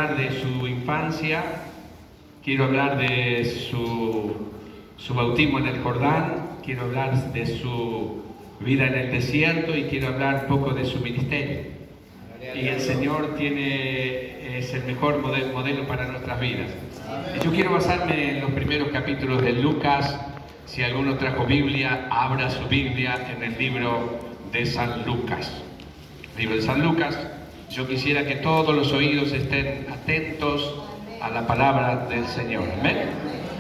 hablar de su infancia, quiero hablar de su bautismo en el Jordán, quiero hablar de su vida en el desierto y quiero hablar un poco de su ministerio. Y el Señor es el mejor modelo para nuestras vidas. Y yo quiero basarme en los primeros capítulos de Lucas. Si alguno trajo Biblia, abra su Biblia en el libro de San Lucas. Libro de San Lucas. Yo quisiera que todos los oídos estén atentos a la palabra del Señor. ¿Amén?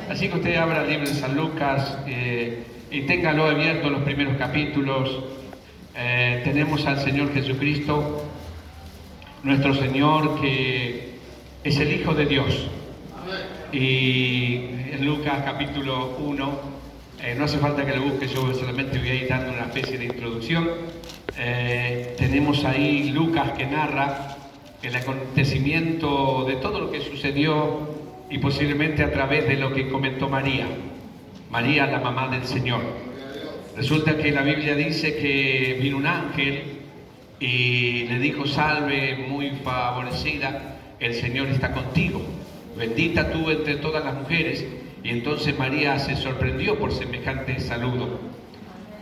Así que usted abra el libro de San Lucas y téngalo abierto los primeros capítulos. Tenemos al Señor Jesucristo, nuestro Señor, que es el Hijo de Dios. Y en Lucas capítulo 1, no hace falta que lo busque, yo solamente voy a ir dando una especie de introducción. Tenemos ahí Lucas que narra el acontecimiento de todo lo que sucedió y posiblemente a través de lo que comentó María, la mamá del Señor. Resulta que la Biblia dice que vino un ángel y le dijo: salve, muy favorecida, el Señor está contigo, bendita tú entre todas las mujeres. Y entonces María se sorprendió por semejante saludo.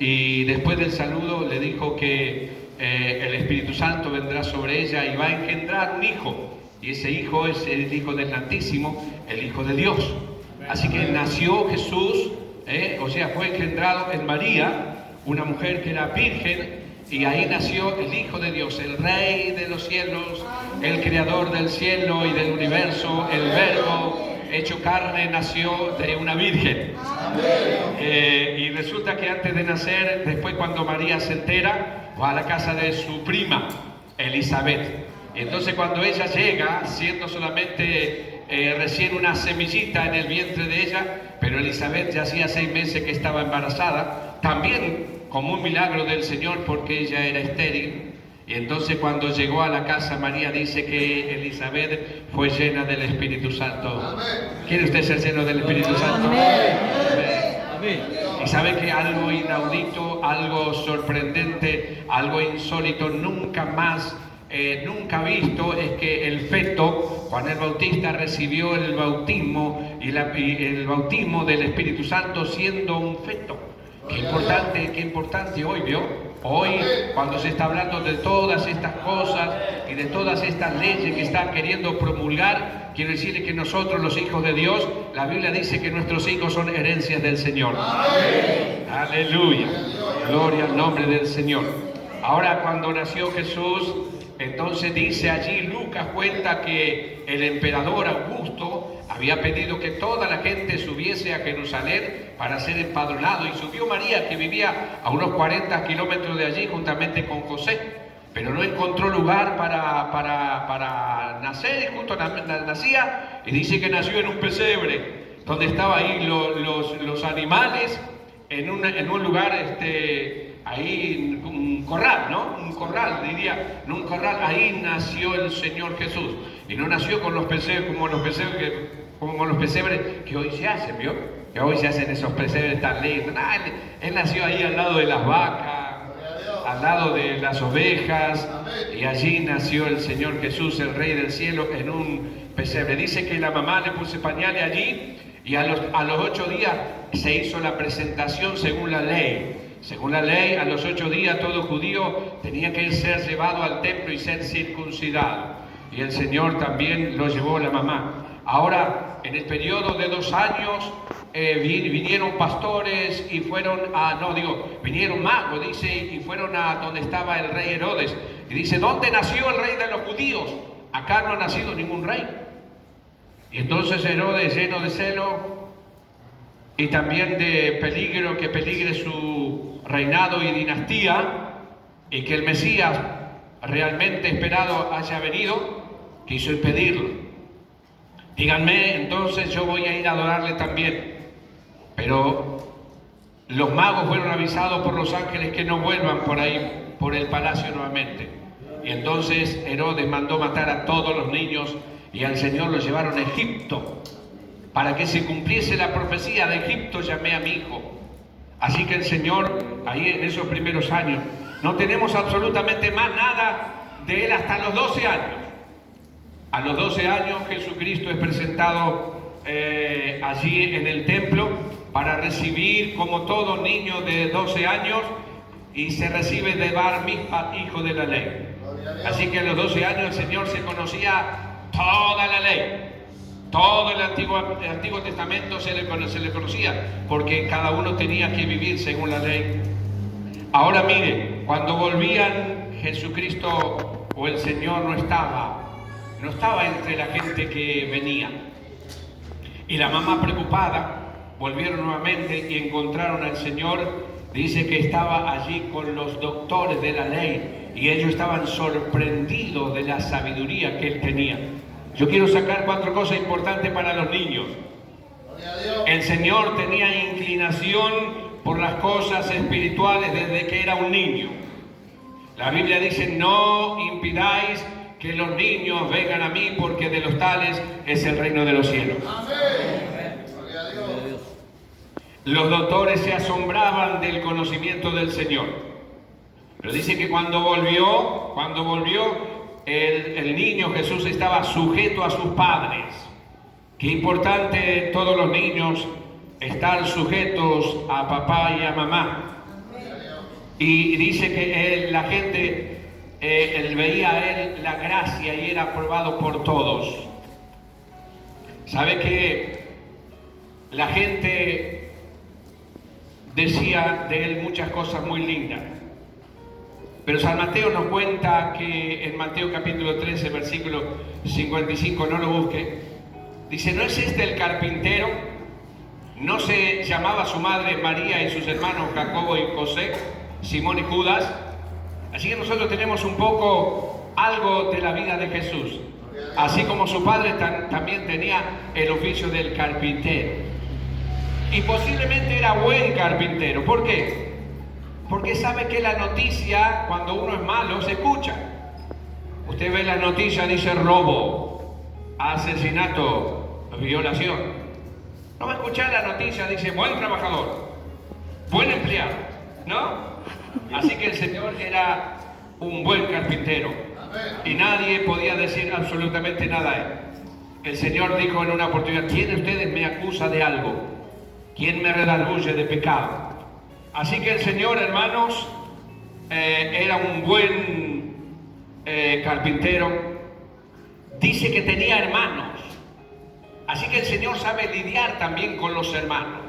Y después del saludo le dijo que el Espíritu Santo vendrá sobre ella y va a engendrar un hijo. Y ese hijo es el Hijo del Altísimo, el Hijo de Dios. Así que nació Jesús, fue engendrado en María, una mujer que era virgen, y ahí nació el Hijo de Dios, el Rey de los cielos, el Creador del cielo y del universo, el Verbo hecho carne, nació de una virgen. Y resulta que antes de nacer, después cuando María se entera, va a la casa de su prima, Elizabeth. Y entonces cuando ella llega, siendo solamente recién una semillita en el vientre de ella, pero Elizabeth ya hacía 6 meses que estaba embarazada, también como un milagro del Señor, porque ella era estéril. Y entonces cuando llegó a la casa, María dice que Elizabeth fue llena del Espíritu Santo. ¿Quiere usted ser lleno del Espíritu Santo? Amén. Y sabe que algo inaudito, algo sorprendente, algo insólito, nunca visto, es que el feto, Juan el Bautista, recibió el bautismo y el bautismo del Espíritu Santo siendo un feto. Qué importante hoy, ¿vio? Hoy, cuando se está hablando de todas estas cosas y de todas estas leyes que están queriendo promulgar, quiero decirle que nosotros, los hijos de Dios, la Biblia dice que nuestros hijos son herencias del Señor. ¡Amén! Aleluya. Gloria al nombre del Señor. Ahora, cuando nació Jesús, entonces dice allí, Lucas cuenta que el emperador Augusto había pedido que toda la gente subiese a Jerusalén para ser empadronado, y subió María, que vivía a unos 40 kilómetros de allí juntamente con José, pero no encontró lugar para nacer, y justo nacía, y dice que nació en un pesebre, donde estaban ahí los animales, en un lugar, ahí un corral, ¿no? Un corral, diría, en un corral, ahí nació el Señor Jesús. Y no nació con los pesebres como los pesebres que hoy se hacen, ¿vio? Que hoy se hacen esos pesebres tan lindos. Él nació ahí al lado de las vacas, al lado de las ovejas, y allí nació el Señor Jesús, el Rey del cielo, en un pesebre. Dice que la mamá le puso pañales allí, y a los 8 días se hizo la presentación según la ley. Según la ley, a los 8 días todo judío tenía que ser llevado al templo y ser circuncidado. Y el Señor también lo llevó la mamá. Ahora, en el periodo de 2 años, vinieron pastores y vinieron magos, dice, y fueron a donde estaba el rey Herodes. Y dice: ¿dónde nació el rey de los judíos? Acá no ha nacido ningún rey. Y entonces Herodes, lleno de celo y también de peligro, que peligre su reinado y dinastía, y que el Mesías realmente esperado haya venido, quiso impedirlo. Díganme, entonces yo voy a ir a adorarle también. Pero los magos fueron avisados por los ángeles que no vuelvan por ahí, por el palacio nuevamente. Y entonces Herodes mandó matar a todos los niños, y al Señor lo llevaron a Egipto, para que se cumpliese la profecía: de Egipto llamé a mi hijo. Así que el Señor, ahí en esos primeros años, no tenemos absolutamente más nada de él hasta los 12 años. A los 12 años Jesucristo es presentado allí en el templo para recibir como todo niño de 12 años y se recibe de Bar Mitzvah, hijo de la ley. Así que a los 12 años el Señor se conocía toda la ley. Todo el Antiguo Testamento se le conocía, porque cada uno tenía que vivir según la ley. Ahora mire, cuando volvían, Jesucristo o el Señor no estaba entre la gente que venía. Y la mamá preocupada, volvieron nuevamente y encontraron al Señor. Dice que estaba allí con los doctores de la ley y ellos estaban sorprendidos de la sabiduría que él tenía. Yo quiero sacar 4 cosas importantes para los niños. El Señor tenía inclinación por las cosas espirituales desde que era un niño. La Biblia dice: no impidáis que los niños vengan a mí, porque de los tales es el reino de los cielos. Los doctores se asombraban del conocimiento del Señor. Pero dice que cuando volvió, el niño Jesús estaba sujeto a sus padres. Qué importante todos los niños estar sujetos a papá y a mamá. Y dice que la gente él veía a él la gracia y era aprobado por todos. ¿Sabe que la gente decía de él muchas cosas muy lindas? Pero San Mateo nos cuenta que en Mateo capítulo 13, versículo 55, no lo busque, dice: ¿no es este el carpintero? ¿No se llamaba su madre María y sus hermanos Jacobo y José, Simón y Judas? Así que nosotros tenemos un poco algo de la vida de Jesús. Así como su padre también tenía el oficio del carpintero. Y posiblemente era buen carpintero. ¿Por qué? Porque sabe que la noticia, cuando uno es malo, se escucha. Usted ve la noticia, dice robo, asesinato, violación. No va a escuchar la noticia, dice buen trabajador, buen empleado, ¿no? Así que el Señor era un buen carpintero y nadie podía decir absolutamente nada a él. El Señor dijo en una oportunidad: ¿quién de ustedes me acusa de algo? ¿Quién me redarguye de pecado? Así que el Señor, hermanos, era un buen carpintero. Dice que tenía hermanos. Así que el Señor sabe lidiar también con los hermanos.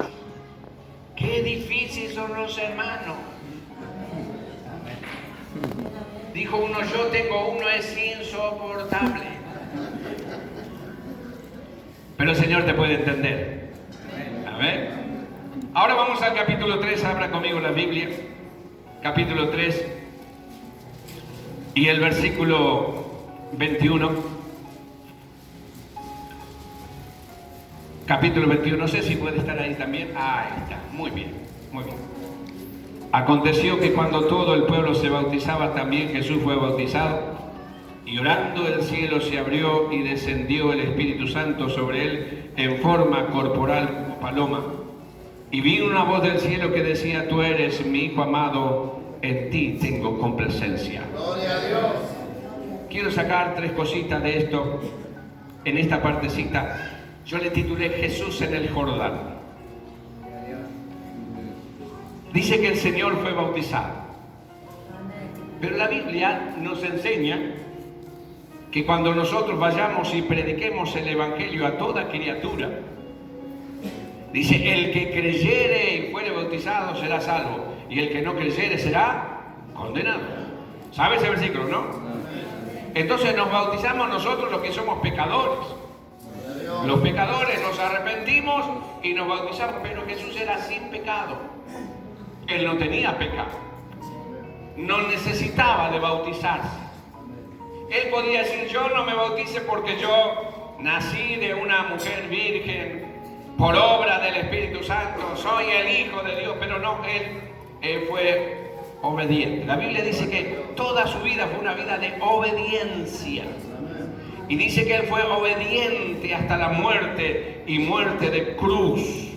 Qué difíciles son los hermanos. Dijo uno: yo tengo uno, es insoportable. Pero el Señor te puede entender. A ver. Ahora vamos al capítulo 3, abra conmigo la Biblia. Capítulo 3 y el versículo 21. Capítulo 21, no sé si puede estar ahí también. Ahí está, muy bien, muy bien. Aconteció que cuando todo el pueblo se bautizaba, también Jesús fue bautizado. Y orando, el cielo se abrió y descendió el Espíritu Santo sobre él en forma corporal como paloma. Y vino una voz del cielo que decía: tú eres mi Hijo amado, en ti tengo complacencia. Gloria a Dios. Quiero sacar 3 cositas de esto en esta partecita. Yo le titulé Jesús en el Jordán. Dice que el Señor fue bautizado. Pero la Biblia nos enseña que cuando nosotros vayamos y prediquemos el Evangelio a toda criatura, dice: el que creyere y fuere bautizado será salvo, y el que no creyere será condenado. ¿Sabe ese versículo, no? Entonces nos bautizamos nosotros los que somos pecadores. Los pecadores nos arrepentimos y nos bautizamos, pero Jesús era sin pecado. Él no tenía pecado. No necesitaba de bautizarse. Él podía decir: yo no me bautice porque yo nací de una mujer virgen, por obra del Espíritu Santo, soy el Hijo de Dios. Pero no, él fue obediente. La Biblia dice que toda su vida fue una vida de obediencia. Y dice que él fue obediente hasta la muerte, y muerte de cruz.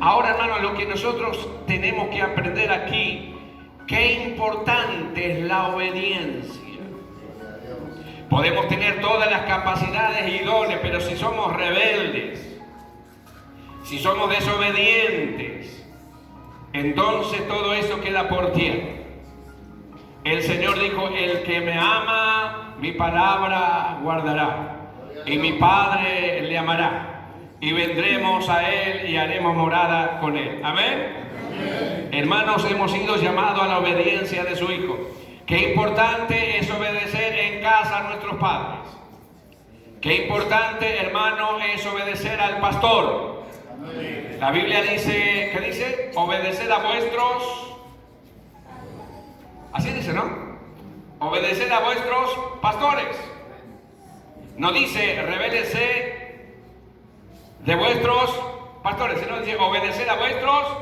Ahora, hermano, lo que nosotros tenemos que aprender aquí, qué importante es la obediencia. Podemos tener todas las capacidades idóneas, pero si somos rebeldes, si somos desobedientes, entonces todo eso queda por tierra. El Señor dijo: el que me ama, mi palabra guardará, y mi Padre le amará, y vendremos a Él y haremos morada con Él. Amén. Amén. Hermanos, hemos sido llamados a la obediencia de su Hijo. Qué importante es obedecer en casa a nuestros padres. Qué importante, hermano, es obedecer al pastor. Amén. La Biblia dice, ¿qué dice? Obedecer a vuestros... Así dice, ¿no? Obedecer a vuestros pastores. No dice rebélense de vuestros pastores, sino dice obedecer a vuestros,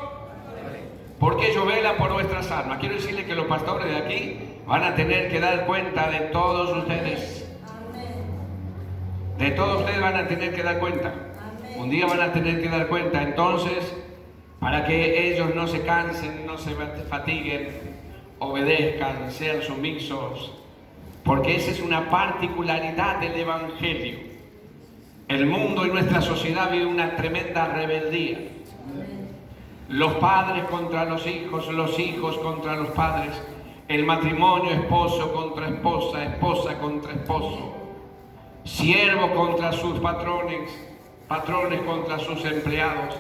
porque ellos velan por vuestras almas. Quiero decirle que los pastores de aquí van a tener que dar cuenta de todos ustedes. De todos ustedes van a tener que dar cuenta. Un día van a tener que dar cuenta. Entonces, para que ellos no se cansen, no se fatiguen, obedezcan, sean sumisos, porque esa es una particularidad del Evangelio. El mundo y nuestra sociedad vive una tremenda rebeldía. Los padres contra los hijos contra los padres, el matrimonio esposo contra esposa, esposa contra esposo, siervo contra sus patrones, patrones contra sus empleados,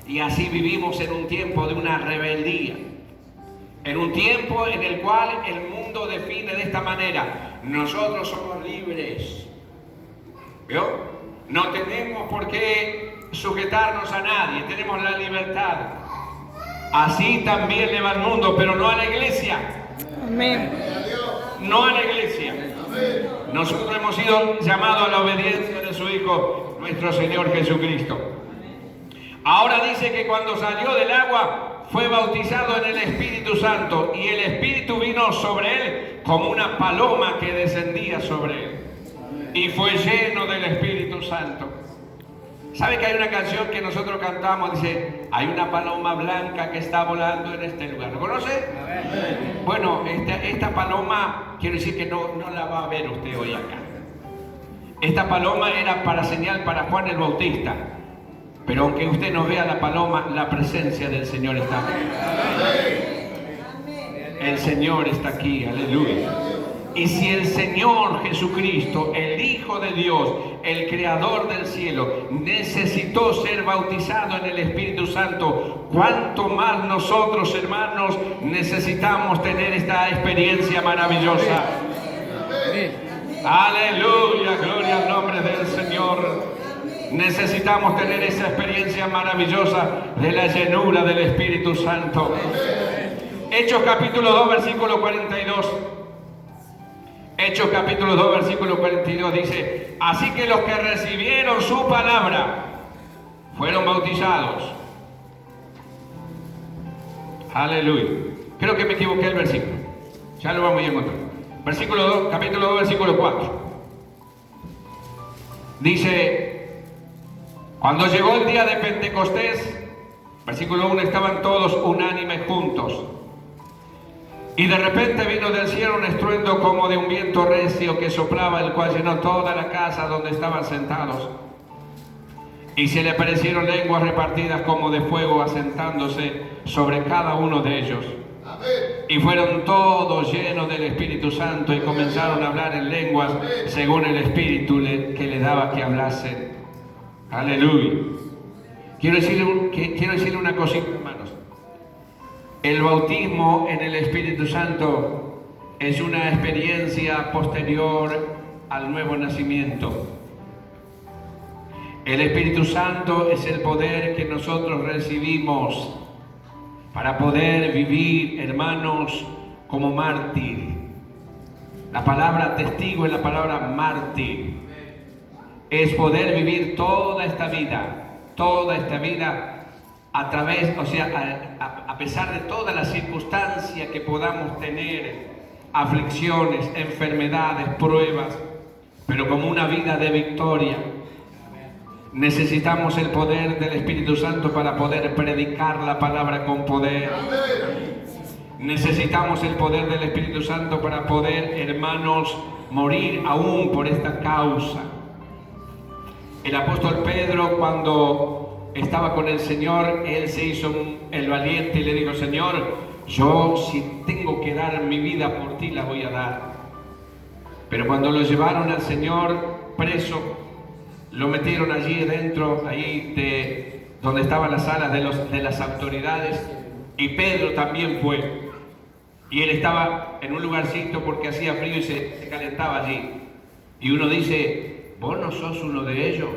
y así vivimos en un tiempo de una rebeldía. En un tiempo en el cual el mundo define de esta manera: nosotros somos libres. ¿Vio? No tenemos por qué sujetarnos a nadie, tenemos la libertad. Así también le va al mundo, pero no a la iglesia. Amén. No a la iglesia. Nosotros hemos sido llamados a la obediencia de su Hijo, nuestro Señor Jesucristo. Ahora dice que cuando salió del agua fue bautizado en el Espíritu Santo, y el Espíritu vino sobre él como una paloma que descendía sobre él, y fue lleno del Espíritu Santo. ¿Sabe que hay una canción que nosotros cantamos? Dice: hay una paloma blanca que está volando en este lugar. ¿Lo conoce? Bueno, esta paloma, quiero decir que no la va a ver usted hoy acá. Esta paloma era para señal para Juan el Bautista. Pero aunque usted no vea la paloma, la presencia del Señor está aquí. El Señor está aquí, aleluya. Y si el Señor Jesucristo, el Hijo de Dios, el Creador del cielo, necesitó ser bautizado en el Espíritu Santo, ¿cuánto más nosotros, hermanos, necesitamos tener esta experiencia maravillosa? Aleluya, gloria al nombre del Señor. Necesitamos tener esa experiencia maravillosa de la llenura del Espíritu Santo. Hechos capítulo 2, versículo 42. Hechos capítulo 2, versículo 42 dice: así que los que recibieron su palabra fueron bautizados. Aleluya. Creo que me equivoqué el versículo. Ya lo vamos a encontrar. Versículo 2, capítulo 2, versículo 4. Dice: cuando llegó el día de Pentecostés, versículo 1, estaban todos unánimes juntos. Y de repente vino del cielo un estruendo como de un viento recio que soplaba, el cual llenó toda la casa donde estaban sentados. Y se le aparecieron lenguas repartidas como de fuego, asentándose sobre cada uno de ellos. Y fueron todos llenos del Espíritu Santo y comenzaron a hablar en lenguas según el Espíritu que le daba que hablasen. Aleluya. Quiero decirle una cosita, hermanos. El bautismo en el Espíritu Santo es una experiencia posterior al nuevo nacimiento. El Espíritu Santo es el poder que nosotros recibimos para poder vivir, hermanos, como mártir. La palabra testigo es la palabra mártir. Es poder vivir toda esta vida a través, o sea, a pesar de todas las circunstancias que podamos tener, aflicciones, enfermedades, pruebas, pero como una vida de victoria. Necesitamos el poder del Espíritu Santo para poder predicar la palabra con poder. Necesitamos el poder del Espíritu Santo para poder, hermanos, morir aún por esta causa. El apóstol Pedro, cuando estaba con el Señor, él se hizo el valiente y le dijo: Señor, yo si tengo que dar mi vida por ti, la voy a dar. Pero cuando lo llevaron al Señor preso, lo metieron allí dentro, ahí donde estaban las salas de las autoridades, y Pedro también fue. Y él estaba en un lugarcito porque hacía frío y se calentaba allí. Y uno dice: ¿vos no sos uno de ellos?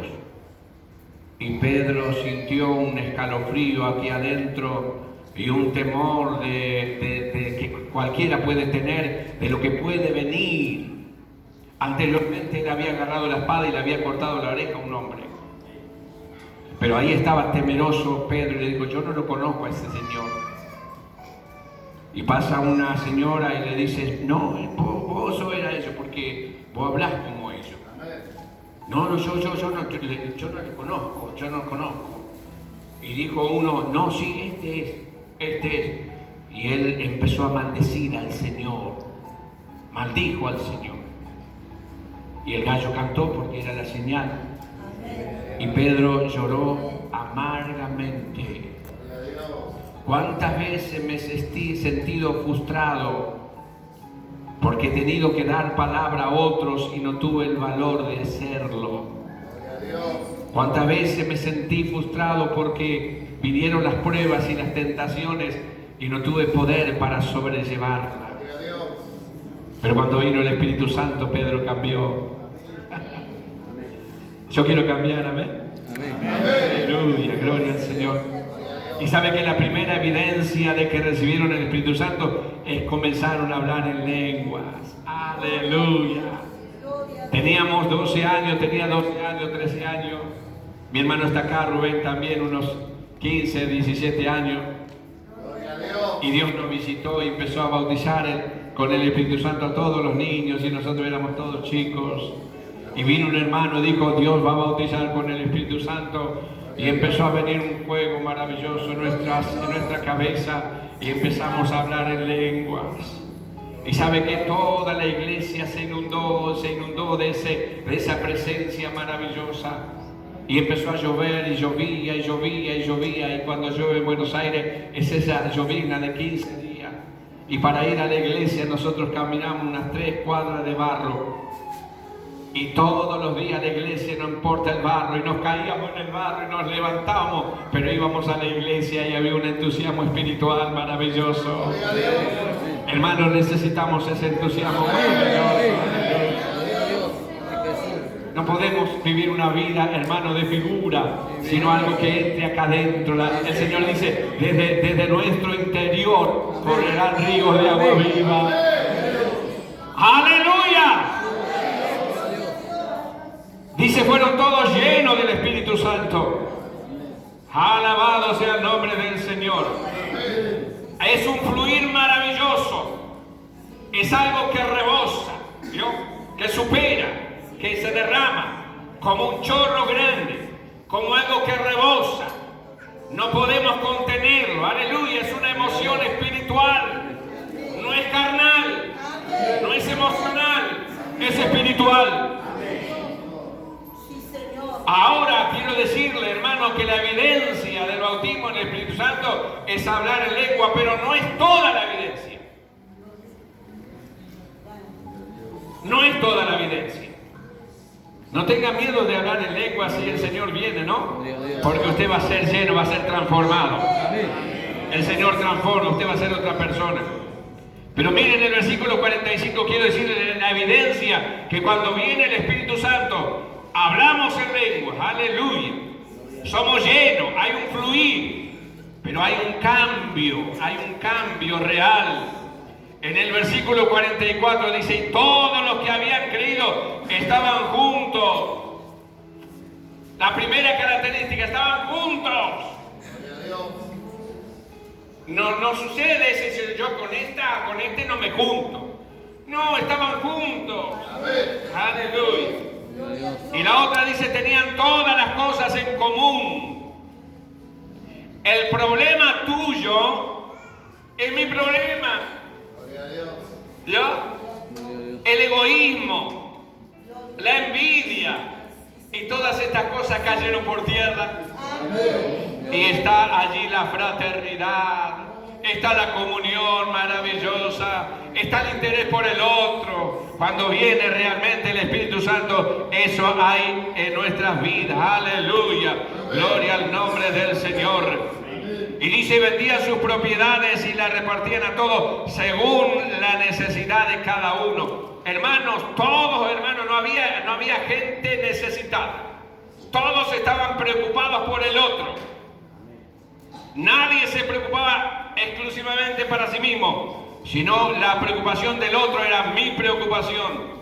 Y Pedro sintió un escalofrío aquí adentro y un temor de que cualquiera puede tener, de lo que puede venir. Anteriormente él había agarrado la espada y le había cortado la oreja a un hombre. Pero ahí estaba temeroso Pedro y le dijo: yo no lo conozco a ese señor. Y pasa una señora y le dice: no, vos sos era eso, porque vos hablás como ellos. No, yo no le conozco, yo no lo conozco. Y dijo uno: no, sí, este es. Y él empezó a maldecir al Señor, maldijo al Señor. Y el gallo cantó porque era la señal. Y Pedro lloró amargamente. ¿Cuántas veces me he sentido frustrado porque he tenido que dar palabra a otros y no tuve el valor de hacerlo? ¿Cuántas veces me sentí frustrado porque vinieron las pruebas y las tentaciones y no tuve poder para sobrellevarlas? Pero cuando vino el Espíritu Santo, Pedro cambió. Yo quiero cambiar, amén. Aleluya, gloria al Señor. Y sabe que la primera evidencia de que recibieron el Espíritu Santo es comenzaron a hablar en lenguas. Aleluya. Teníamos 12 años, tenía 12 años, 13 años. Mi hermano está acá, Rubén también, unos 15, 17 años. Y Dios nos visitó y empezó a bautizar con el Espíritu Santo a todos los niños, y nosotros éramos todos chicos. Y vino un hermano y dijo: Dios va a bautizar con el Espíritu Santo. Y empezó a venir un fuego maravilloso en nuestra cabeza y empezamos a hablar en lenguas. Y sabe que toda la iglesia se inundó de esa presencia maravillosa. Y empezó a llover y llovía y llovía y llovía. Y cuando llueve en Buenos Aires es esa llovizna de 15 días. Y para ir a la iglesia nosotros caminamos unas 3 cuadras de barro. Y todos los días a la iglesia, no importa el barro, y nos caíamos en el barro y nos levantábamos, pero íbamos a la iglesia y había un entusiasmo espiritual maravilloso. Hermanos, necesitamos ese entusiasmo maravilloso. No podemos vivir una vida, hermano, de figura, sino algo que entre acá adentro. El Señor dice: desde nuestro interior correrán ríos de agua viva. ¡Aleluya! Dice: fueron todos llenos del Espíritu Santo. Alabado sea el nombre del Señor. Es un fluir maravilloso. Es algo que rebosa, ¿no? Que supera, que se derrama como un chorro grande, como algo que rebosa. No podemos contenerlo. Aleluya. Es una emoción espiritual. No es carnal, no es emocional, es espiritual. Ahora quiero decirle, hermano, que la evidencia del bautismo en el Espíritu Santo es hablar en lengua, pero no es toda la evidencia. No es toda la evidencia. No tenga miedo de hablar en lengua si el Señor viene, ¿no? Porque usted va a ser lleno, va a ser transformado. El Señor transforma, usted va a ser otra persona. Pero miren el versículo 45, quiero decirle la evidencia que cuando viene el Espíritu Santo, hablamos en lenguas, aleluya. Somos llenos, hay un fluir, pero hay un cambio real. En el versículo 44 dice: y todos los que habían creído estaban juntos. La primera característica, estaban juntos. No sucede ese: yo con este no me junto. No, estaban juntos. Aleluya. Y la otra dice: tenían todas las cosas en común. El problema tuyo es mi problema. ¿Yo? el egoísmo, la envidia y todas estas cosas cayeron por tierra. Y está allí la fraternidad, está la comunión maravillosa, está el interés por el otro. Cuando viene realmente el Espíritu Santo, eso hay en nuestras vidas. Aleluya, gloria al nombre del Señor. Y dice, vendían sus propiedades y las repartían a todos según la necesidad de cada uno. Hermanos, todos hermanos, no había gente necesitada. Todos estaban preocupados por el otro. Nadie se preocupaba exclusivamente para sí mismo, sino la preocupación del otro era mi preocupación.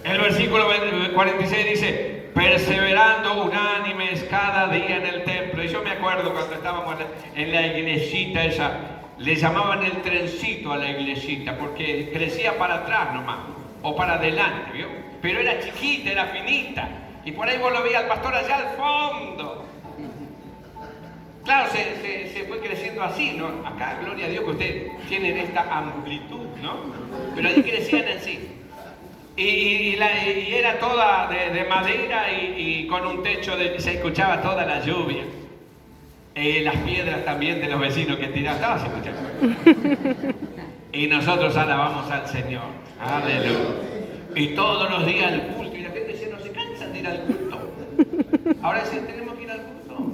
El versículo 46 dice, perseverando unánimes cada día en el templo. Y yo me acuerdo cuando estábamos en la iglesita esa, le llamaban el trencito a la iglesita, porque crecía para atrás nomás, o para adelante, ¿vio? Pero era chiquita, era finita, y por ahí vos lo veías al pastor allá al fondo. Claro, se fue creciendo así, ¿no? Acá, gloria a Dios, que ustedes tienen esta amplitud, ¿no? Pero allí crecían así. Y era toda de madera y con un techo, se escuchaba toda la lluvia. Las piedras también de los vecinos que tiraban, todas se escuchaban. Y nosotros alabamos al Señor. Aleluya. Y todos los días el culto, y la gente dice, no se cansa de ir al culto. Ahora sí tenemos que ir al culto.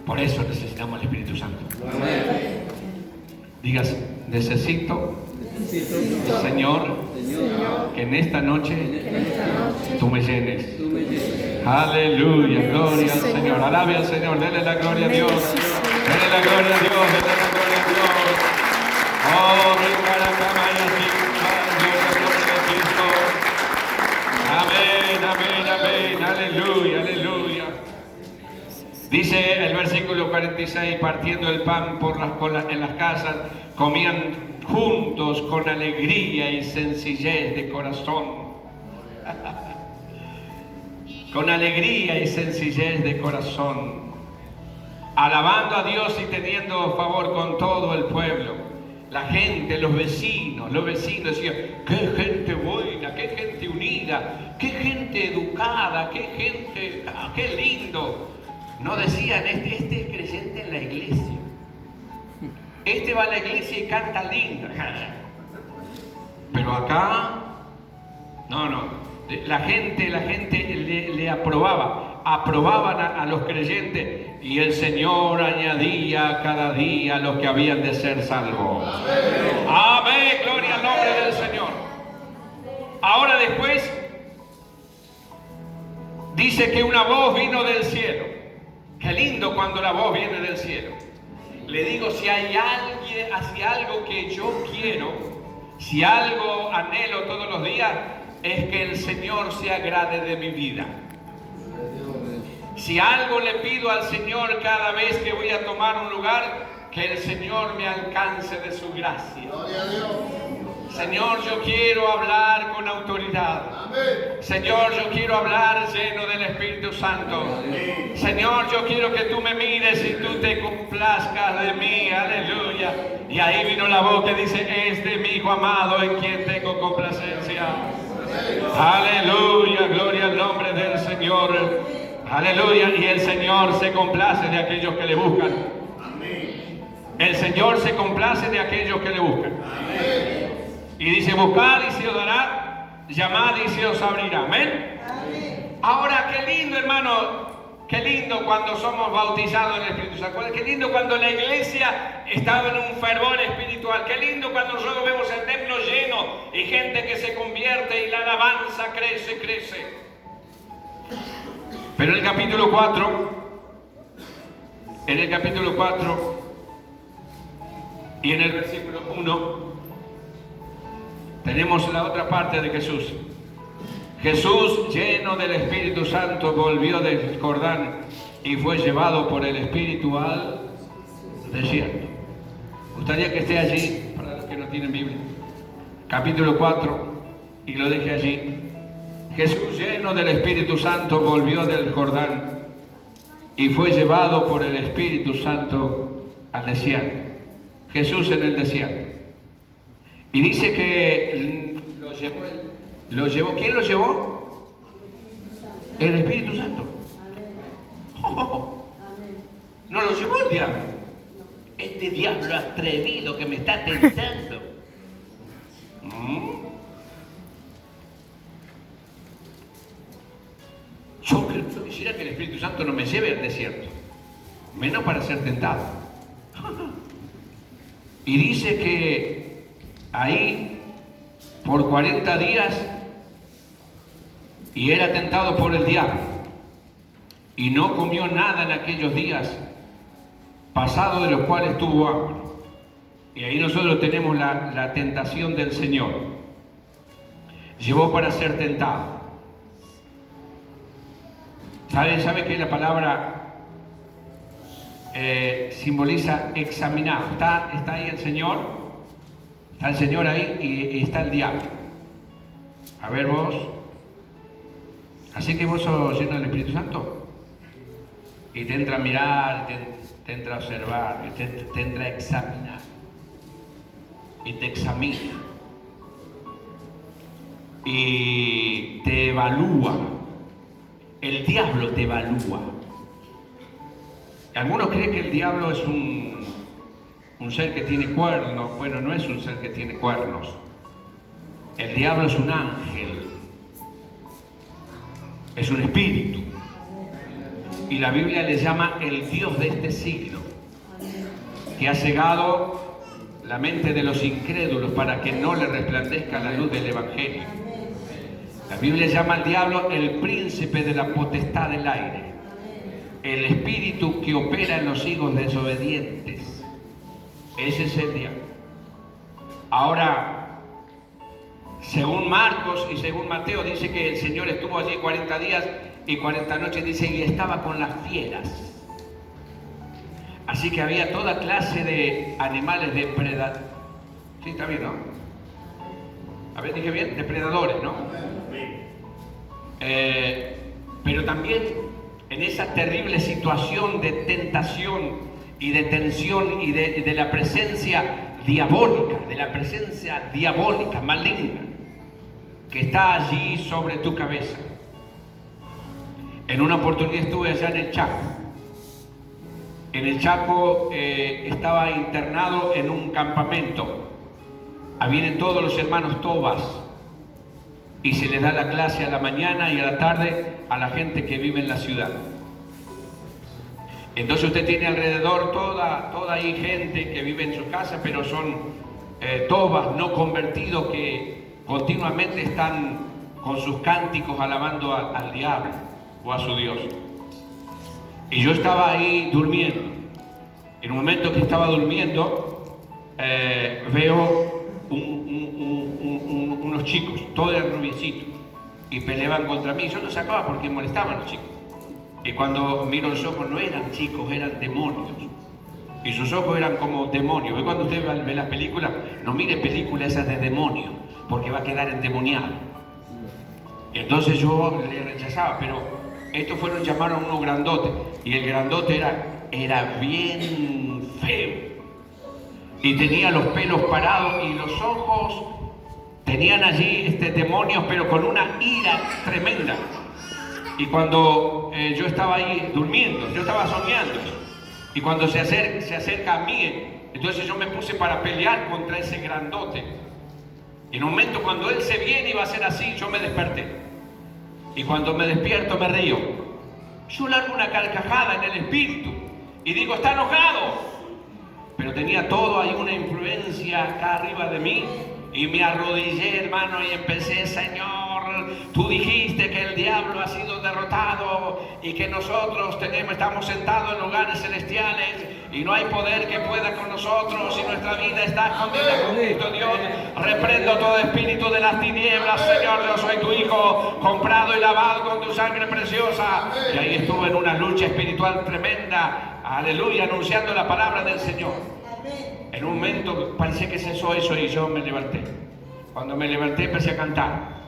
Por eso necesitamos el Espíritu Santo. Amén. Digas, necesito, Señor, que en esta noche tú me llenes. Aleluya, gloria al Señor. Alabe al Señor, denle la gloria a Dios. Denle la gloria a Dios, denle la gloria a Dios. Oh, amén, amén, amén, aleluya, aleluya. Dice el versículo 46, partiendo el pan en las casas, comían juntos con alegría y sencillez de corazón. Con alegría y sencillez de corazón, alabando a Dios y teniendo favor con todo el pueblo. La gente, los vecinos decían, qué gente buena, qué gente unida, qué gente educada, qué gente, qué lindo. No decían, este es creyente en la iglesia. Este va a la iglesia y canta lindo. Pero acá, no. La gente le aprobaban a los creyentes, y el Señor añadía cada día a los que habían de ser salvos. Amén, gloria al nombre del Señor. Ahora después dice que una voz vino del cielo. Qué lindo cuando la voz viene del cielo. Le digo, si hay alguien, hacia algo que yo quiero, si algo anhelo todos los días, es que el Señor se agrade de mi vida. Si algo le pido al Señor cada vez que voy a tomar un lugar, que el Señor me alcance de su gracia. Señor, yo quiero hablar con autoridad. Señor, yo quiero hablar lleno del Espíritu Santo. Señor, yo quiero que tú me mires y tú te complazcas de mí. Aleluya. Y ahí vino la voz que dice, es de mi Hijo amado en quien tengo complacencia. Aleluya, gloria al nombre del Señor. Aleluya. Y el Señor se complace de aquellos que le buscan. El Señor se complace de aquellos que le buscan. Y dice, buscad y se os dará, llamad y se os abrirá. Amén. Ahora, qué lindo, hermano. Qué lindo cuando somos bautizados en el Espíritu Santo. Qué lindo cuando la iglesia está en un fervor espiritual. Qué lindo cuando nosotros vemos el templo lleno y gente que se convierte y la alabanza crece. Pero en el capítulo 4 y en el versículo 1 tenemos la otra parte de Jesús. Jesús, lleno del Espíritu Santo, volvió del Jordán y fue llevado por el Espíritu al desierto. Gustaría que esté allí, para los que no tienen Biblia. Capítulo 4, y lo deje allí. Jesús, lleno del Espíritu Santo, volvió del Jordán y fue llevado por el Espíritu Santo al desierto. Jesús en el desierto. Y dice que lo llevó. ¿Quién lo llevó? El Espíritu Santo. No lo llevó el diablo. Este diablo atrevido que me está tentando. Yo quisiera que el Espíritu Santo no me lleve al desierto, menos para ser tentado. Y dice que ahí por 40 días y era tentado por el diablo y no comió nada en aquellos días, pasado de los cuales tuvo hambre. Y ahí nosotros tenemos la tentación del Señor. Llevó para ser tentado. ¿Sabe que la palabra simboliza examinado? Está ahí el Señor, está el Señor ahí y está el diablo. A ver vos, así que vos sos lleno del Espíritu Santo y te entra a mirar, te entra a observar, te entra a examinar y te examina y te evalúa. El diablo te evalúa. Algunos creen que el diablo es un ser que tiene cuernos. Bueno, no es un ser que tiene cuernos. El diablo es un ángel. Es un espíritu. Y la Biblia le llama el Dios de este siglo, que ha cegado la mente de los incrédulos para que no le resplandezca la luz del Evangelio. La Biblia llama al diablo el príncipe de la potestad del aire, el espíritu que opera en los hijos desobedientes. Ese es el diablo. Ahora, según Marcos y según Mateo, dice que el Señor estuvo allí 40 días y 40 noches, dice, y estaba con las fieras. Así que había toda clase de animales depredadores. Sí, está bien, ¿no? A ver, dije bien, depredadores, ¿no? Pero también en esa terrible situación de tentación y de tensión y de la presencia diabólica, maligna, que está allí sobre tu cabeza. En una oportunidad estuve allá en el Chaco. En el Chaco estaba internado en un campamento. Vienen todos los hermanos Tobas y se les da la clase a la mañana y a la tarde a la gente que vive en la ciudad. Entonces usted tiene alrededor toda ahí gente que vive en su casa, pero son Tobas no convertidos que continuamente están con sus cánticos alabando al diablo o a su Dios. Y yo estaba ahí durmiendo. En un momento que estaba durmiendo, veo unos chicos, todos eran rubiecitos, y peleaban contra mí. Yo los sacaba porque molestaban los chicos. Y cuando miro los ojos, no eran chicos, eran demonios. Y sus ojos eran como demonios. Y cuando usted ve las películas, no mire películas esas de demonios, porque va a quedar endemoniado. Y entonces yo le rechazaba, pero estos llamaron a uno grandote, y el grandote era bien feo. Y tenía los pelos parados y los ojos tenían allí demonios, pero con una ira tremenda. Y cuando yo estaba ahí durmiendo, yo estaba soñando, y cuando se acerca a mí, entonces yo me puse para pelear contra ese grandote. Y en un momento cuando él se viene y va a ser así, yo me desperté. Y cuando me despierto me río. Yo largo una carcajada en el espíritu y digo, está enojado. Pero tenía todo ahí una influencia acá arriba de mí. Y me arrodillé, hermano, y empecé, Señor, tú dijiste que el diablo ha sido derrotado y que nosotros estamos sentados en lugares celestiales y no hay poder que pueda con nosotros y nuestra vida está escondida con Cristo. Dios, reprendo todo espíritu de las tinieblas, Señor, yo soy tu hijo, comprado y lavado con tu sangre preciosa. Y ahí estuve en una lucha espiritual tremenda, aleluya, anunciando la palabra del Señor. En un momento parecía que cesó eso y yo me levanté. Cuando me levanté empecé a cantar.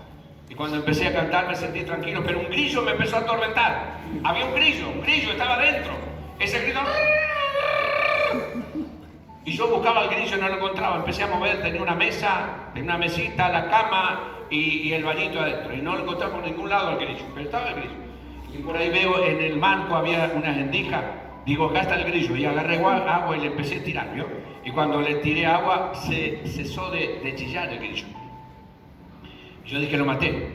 Y cuando empecé a cantar me sentí tranquilo, pero un grillo me empezó a atormentar. Había un grillo estaba dentro. Ese grillo... Y yo buscaba el grillo y no lo encontraba. Empecé a mover, tenía una mesa, tenía una mesita, la cama y el bañito adentro. Y no lo encontraba por ningún lado el grillo, pero estaba el grillo. Y por ahí veo en el marco había una endija. Digo, acá está el grillo. Y agarré agua y le empecé a tirar, ¿vio? Y cuando le tiré agua, se cesó de chillar el grillo. Yo dije, lo maté.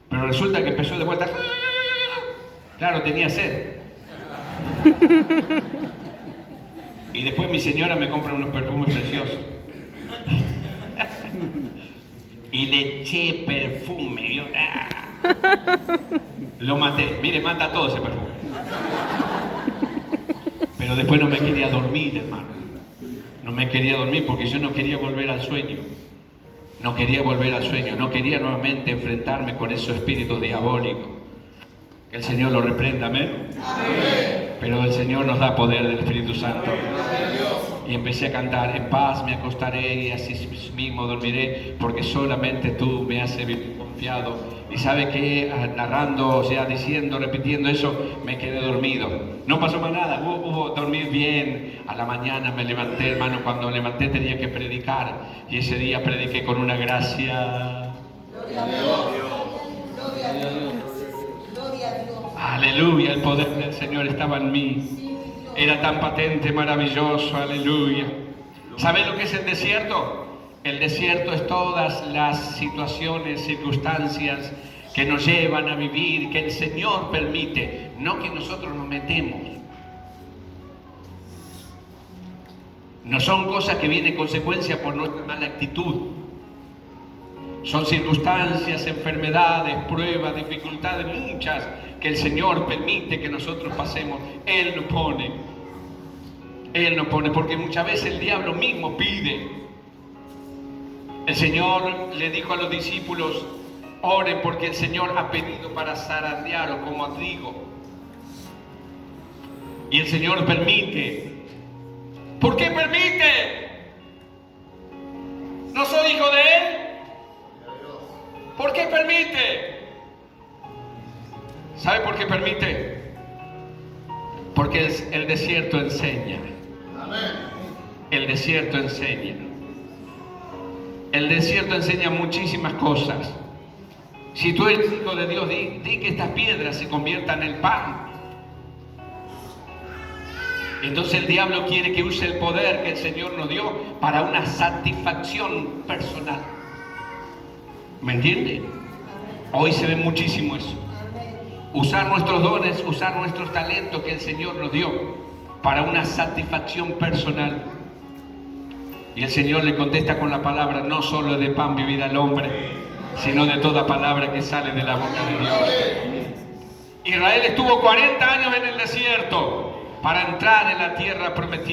Pero resulta que empezó de vuelta. Claro, tenía sed. Y después mi señora me compra unos perfumes preciosos. Y le eché perfume, ¿vio? Lo maté. Mire, mata todo ese perfume. Pero después no me quería dormir, hermano. No me quería dormir porque yo no quería volver al sueño. No quería volver al sueño. No quería nuevamente enfrentarme con esos espíritus diabólicos. Que el Señor lo reprenda, amén. Amén. Pero el Señor nos da poder del Espíritu Santo. Y empecé a cantar, en paz me acostaré y así mismo dormiré, porque solamente tú me haces vivir confiado. Y sabe que narrando, o sea, diciendo, repitiendo eso, me quedé dormido. No pasó más nada, hubo dormir bien. A la mañana me levanté, hermano, cuando levanté tenía que predicar. Y ese día prediqué con una gracia. Gloria a Dios. Gloria a Dios. Gloria a Dios. Aleluya, el poder del Señor estaba en mí. Era tan patente, maravilloso, aleluya. ¿Sabe lo que es el desierto? El desierto es todas las situaciones, circunstancias que nos llevan a vivir, que el Señor permite, no que nosotros nos metemos. No son cosas que vienen consecuencia por nuestra mala actitud. Son circunstancias, enfermedades, pruebas, dificultades, muchas que el Señor permite que nosotros pasemos. Él nos pone. Él nos pone, porque muchas veces el diablo mismo pide. El Señor le dijo a los discípulos, oren porque el Señor ha pedido para zarandearos como a trigo. Y el Señor permite. ¿Por qué permite? ¿No soy hijo de Él? ¿Por qué permite? ¿Sabe por qué permite? Porque el desierto enseña. El desierto enseña. El desierto enseña muchísimas cosas. Si tú eres hijo de Dios, di que estas piedras se conviertan en pan. Entonces el diablo quiere que use el poder que el Señor nos dio para una satisfacción personal. ¿Me entiende? Hoy se ve muchísimo eso. Usar nuestros dones, usar nuestros talentos que el Señor nos dio para una satisfacción personal. Y el Señor le contesta con la palabra, no solo de pan vivirá el hombre, sino de toda palabra que sale de la boca de Dios. Israel estuvo 40 años en el desierto para entrar en la tierra prometida.